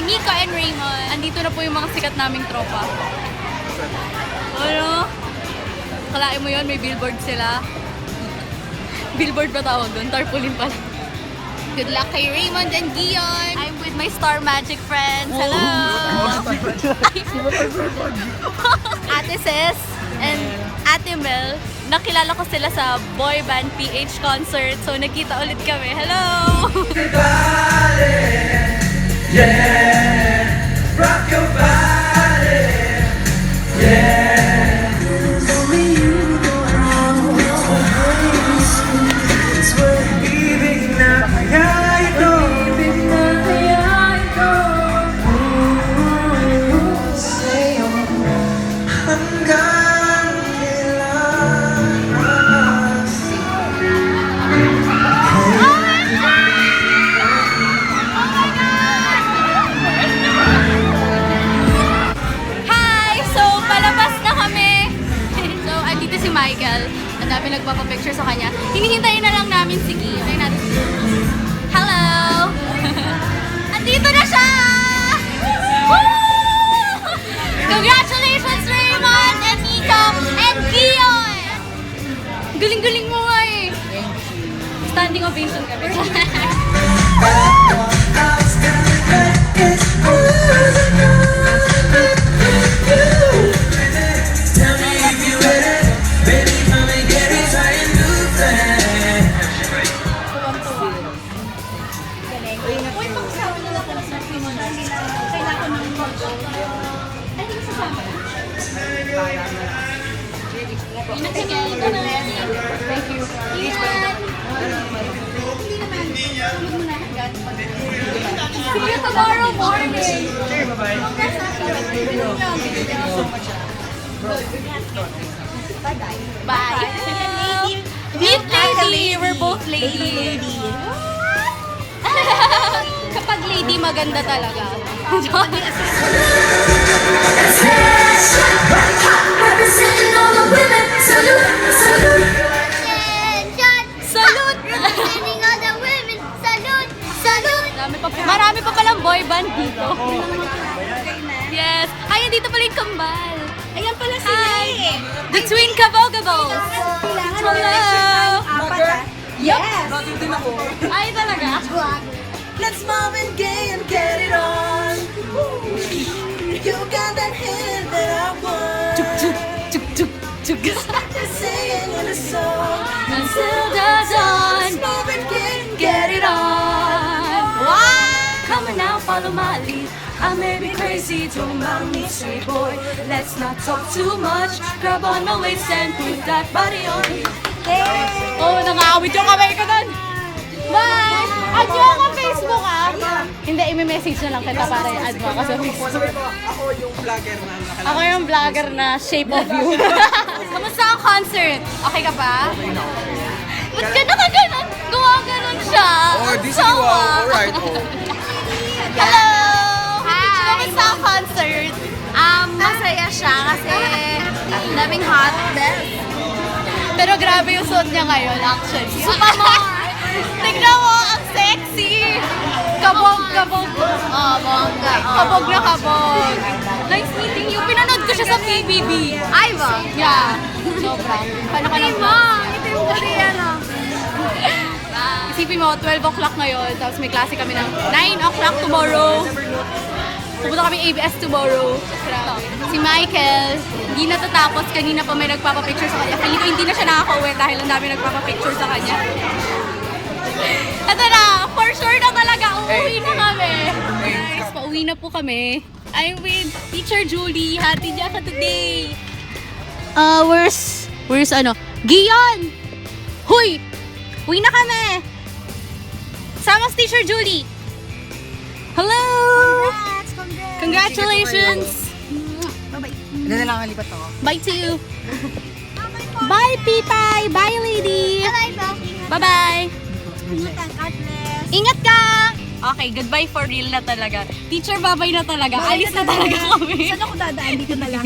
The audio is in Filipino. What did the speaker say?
Mika and Raymond. Andito na po yung mga sikat naming tropa. Ano? Kalain mo yun, may billboard sila. Billboard ba tawag doon? Tarpaulin pala. Good luck kay Raymond and Gion. I'm with my Star Magic friends. Hello! Ate Ses and Ate Mel. Nakilala ko sila sa boy band PH concert. So, nagkita ulit kami. Hello! Yeah, rock your body. Yeah, only you know how it's worth leaving na kaya ito. Sa'yo hanggang kailan. Hi! So, palabas na kami. So, andito si Michael. Ang dami nagpapapicture sa kanya. Hinihintayin na lang namin si Gia. Hintayin natin si Gia. Hello! Andito na siya! Woo! Congratulations, Raymond and Mika and Gion! Galing-galing mo nga eh. Standing ovation kami. Tell me if you ready, baby, come and get it, try a new thing. Uy, pagkasama nila ka na sa Raymond. Kailangan ng I think sasama na. Ingat si Kelly. Thank you. Ingat! See you tomorrow morning! Okay, bye-bye. Bye! Meet lady! We're both lady! Kapag lady, maganda talaga. Representing all the women, salute, salute. Salute! Representing all the women, salute, salute. Marami pa palang boy band dito. Yes! Ay, dito pala yung kambal. Ayan pala sila eh. The Twin Kabogabos! Hello! Yes! Ay, talaga? Let's mom and gay and get it on. You got that hand that I want. Just like they're singing in a song. Until the dawn, Let's mom and gay and get it on. wow! Come on now, follow my lead. I may be crazy, don't mind me, sweet boy. Let's not talk too much. Grab on my waist and put that body on me. Oh, nangaawit yung kamay ko doon. Bye! Add mo ako Facebook ah. Hindi, i-message na lang kita para i-add mo ako sa Facebook. Ako yung vlogger na Ako yung vlogger na shape of you. Kamusta ang concert? Okay ka pa? Ba't ka nakaganon? Gumaganon siya. Oh, Ang di sige, sawa. wow. Alright, oh. Hello! Hi! Kamusta ang concert? Masaya siya kasi daming hot best. Pero grabe yung suot niya ngayon actually. Supamor! Tignan mo, ang sexy! Kabog, kabog. Oh, bongga. Kabog na kabog. Nice meeting you. Pinanood ko siya sa PBB. Ay ba? Yeah. Sobra. Paano ka lang? Ito yung Korean ah. Isipin mo, 12 o'clock ngayon, tapos may klase kami ng 9 o'clock tomorrow. Pupunta kami ABS tomorrow. Si Michael, hindi natatapos. Kanina pa may nagpapapicture sa kanya. Feeling ko hindi na siya nakaka-uwi dahil ang dami nagpapapicture sa kanya. Ito na, for sure na talaga, uuwi na kami. Guys, pauwi na po kami. I'm with Teacher Julie. Hati niya ka today. Where's ano? Gion! Huy! Uwi na kami! Sama si Teacher Julie. Hello! Congratulations! Hindi na lang kalipat ako. Bye to you. Bye, Pipay! Bye, lady! Bye-bye! Ingat ka! Okay, goodbye for real na talaga. Teacher, bye-bye na talaga. Alis na talaga kami. Saan ako dadaan? Dito na lang.